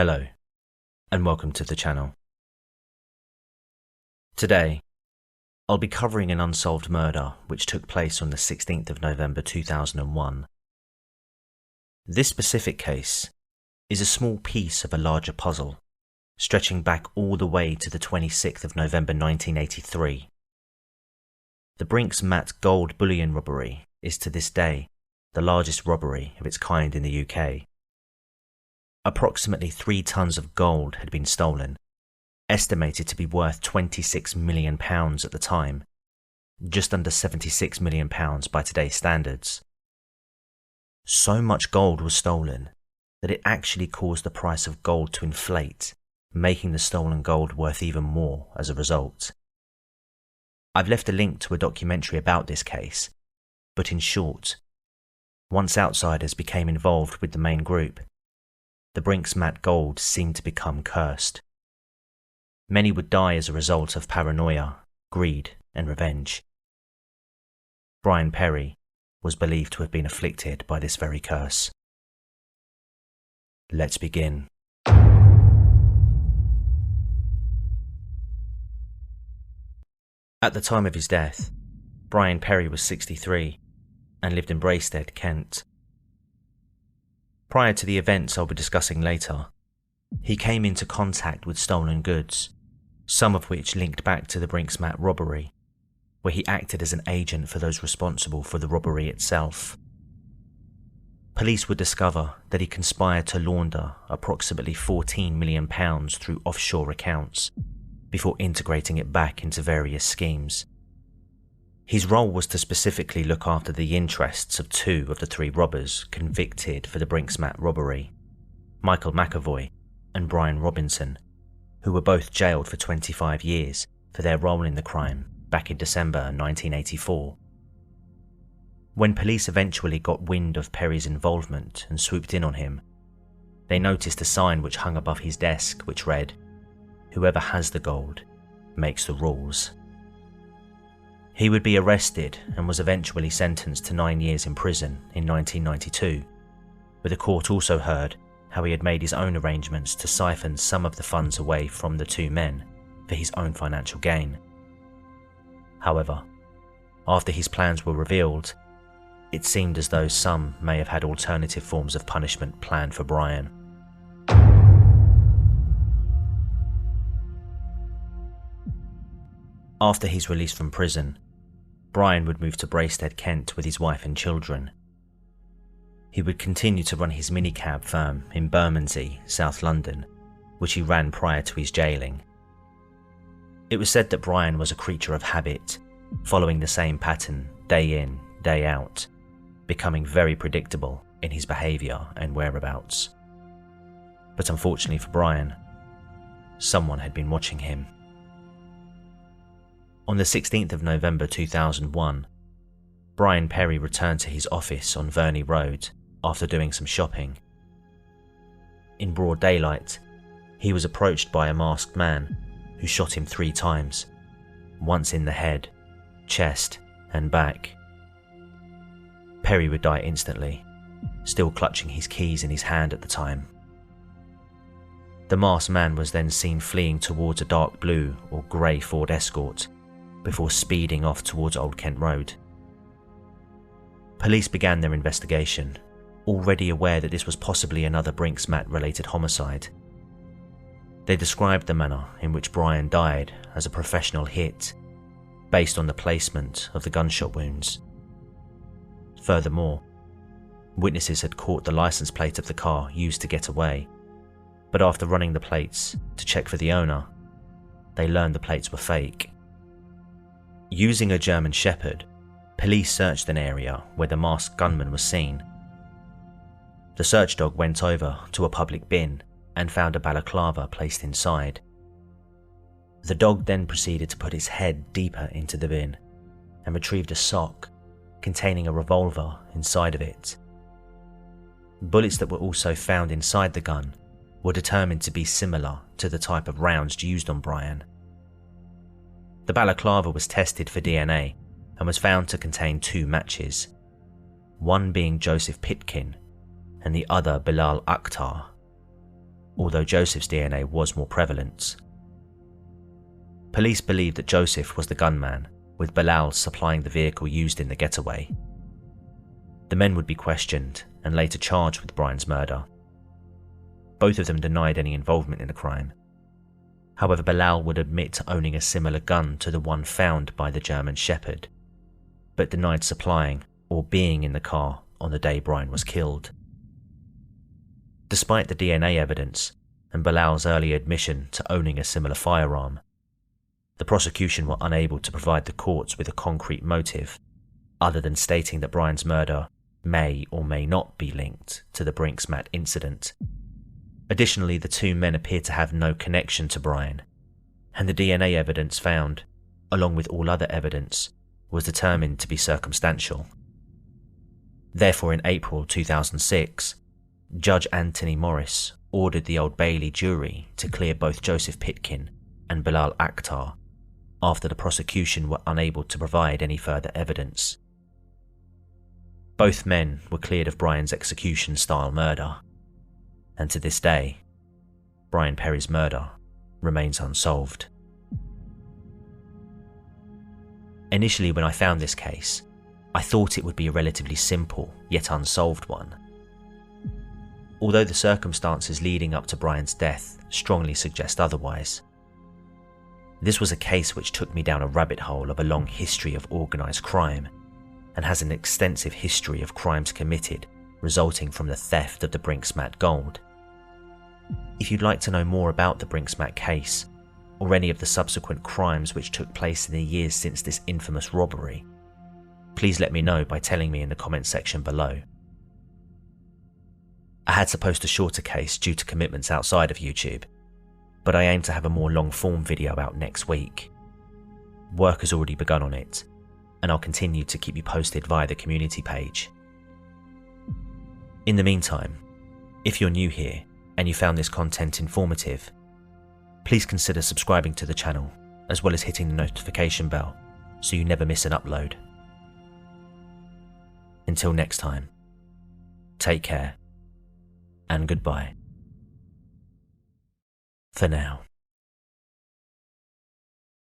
Hello, and welcome to the channel. Today, I'll be covering an unsolved murder which took place on the 16th of November 2001. This specific case is a small piece of a larger puzzle, stretching back all the way to the 26th of November 1983. The Brinks Mat gold bullion robbery is to this day the largest robbery of its kind in the UK. Approximately 3 tons of gold had been stolen, estimated to be worth £26 million at the time, just under £76 million by today's standards. So much gold was stolen that it actually caused the price of gold to inflate, making the stolen gold worth even more as a result. I've left a link to a documentary about this case, but in short, once outsiders became involved with the main group, the Brinks Mat gold seemed to become cursed. Many would die as a result of paranoia, greed, and revenge. Brian Perry was believed to have been afflicted by this very curse. Let's begin. At the time of his death, Brian Perry was 63 and lived in Braested, Kent. Prior to the events I'll be discussing later, he came into contact with stolen goods, some of which linked back to the Brinks Mat robbery, where he acted as an agent for those responsible for the robbery itself. Police would discover that he conspired to launder approximately £14 million through offshore accounts, before integrating it back into various schemes. His role was to specifically look after the interests of 2 of the 3 robbers convicted for the Brinks Mat robbery, Michael McAvoy and Brian Robinson, who were both jailed for 25 years for their role in the crime back in December 1984. When police eventually got wind of Perry's involvement and swooped in on him, they noticed a sign which hung above his desk which read, "Whoever has the gold makes the rules." He would be arrested and was eventually sentenced to 9 years in prison in 1992, but the court also heard how he had made his own arrangements to siphon some of the funds away from the 2 men for his own financial gain. However, after his plans were revealed, it seemed as though some may have had alternative forms of punishment planned for Brian. After his release from prison, Brian would move to Braested, Kent with his wife and children. He would continue to run his minicab firm in Bermondsey, South London, which he ran prior to his jailing. It was said that Brian was a creature of habit, following the same pattern day in, day out, becoming very predictable in his behaviour and whereabouts. But unfortunately for Brian, someone had been watching him. On the 16th of November 2001, Brian Perry returned to his office on Verney Road after doing some shopping. In broad daylight, he was approached by a masked man who shot him 3 times, once in the head, chest, and back. Perry would die instantly, still clutching his keys in his hand at the time. The masked man was then seen fleeing towards a dark blue or grey Ford Escort, before speeding off towards Old Kent Road. Police began their investigation, already aware that this was possibly another Brinks Mat related homicide. They described the manner in which Brian died as a professional hit, based on the placement of the gunshot wounds. Furthermore, witnesses had caught the license plate of the car used to get away, but after running the plates to check for the owner, they learned the plates were fake. Using a German Shepherd, police searched an area where the masked gunman was seen. The search dog went over to a public bin and found a balaclava placed inside. The dog then proceeded to put its head deeper into the bin and retrieved a sock containing a revolver inside of it. Bullets that were also found inside the gun were determined to be similar to the type of rounds used on Brian. The balaclava was tested for DNA and was found to contain 2 matches, one being Joseph Pitkin and the other Bilal Akhtar. although Joseph's DNA was more prevalent. Police believed that Joseph was the gunman, with Bilal supplying the vehicle used in the getaway. The men would be questioned and later charged with Brian's murder. Both of them denied any involvement in the crime. However, Bilal would admit to owning a similar gun to the one found by the German Shepherd, but denied supplying or being in the car on the day Brian was killed. Despite the DNA evidence and Bilal's early admission to owning a similar firearm, the prosecution were unable to provide the courts with a concrete motive, other than stating that Brian's murder may or may not be linked to the Brinks Mat incident. Additionally, the two men appeared to have no connection to Brian, and the DNA evidence found, along with all other evidence, was determined to be circumstantial. Therefore, in April 2006, Judge Anthony Morris ordered the Old Bailey jury to clear both Joseph Pitkin and Bilal Akhtar after the prosecution were unable to provide any further evidence. Both men were cleared of Brian's execution-style murder, and to this day, Brian Perry's murder remains unsolved. Initially, when I found this case, I thought it would be a relatively simple yet unsolved one. Although the circumstances leading up to Brian's death strongly suggest otherwise. This was a case which took me down a rabbit hole of a long history of organised crime, and has an extensive history of crimes committed resulting from the theft of the Brinks Mat gold. If you'd like to know more about the Brinks Mat case, or any of the subsequent crimes which took place in the years since this infamous robbery, please let me know by telling me in the comments section below. I had to post a shorter case due to commitments outside of YouTube, but I aim to have a more long-form video out next week. Work has already begun on it, and I'll continue to keep you posted via the community page. In the meantime, if you're new here and you found this content informative, please consider subscribing to the channel as well as hitting the notification bell so you never miss an upload. Until next time, take care and goodbye for now.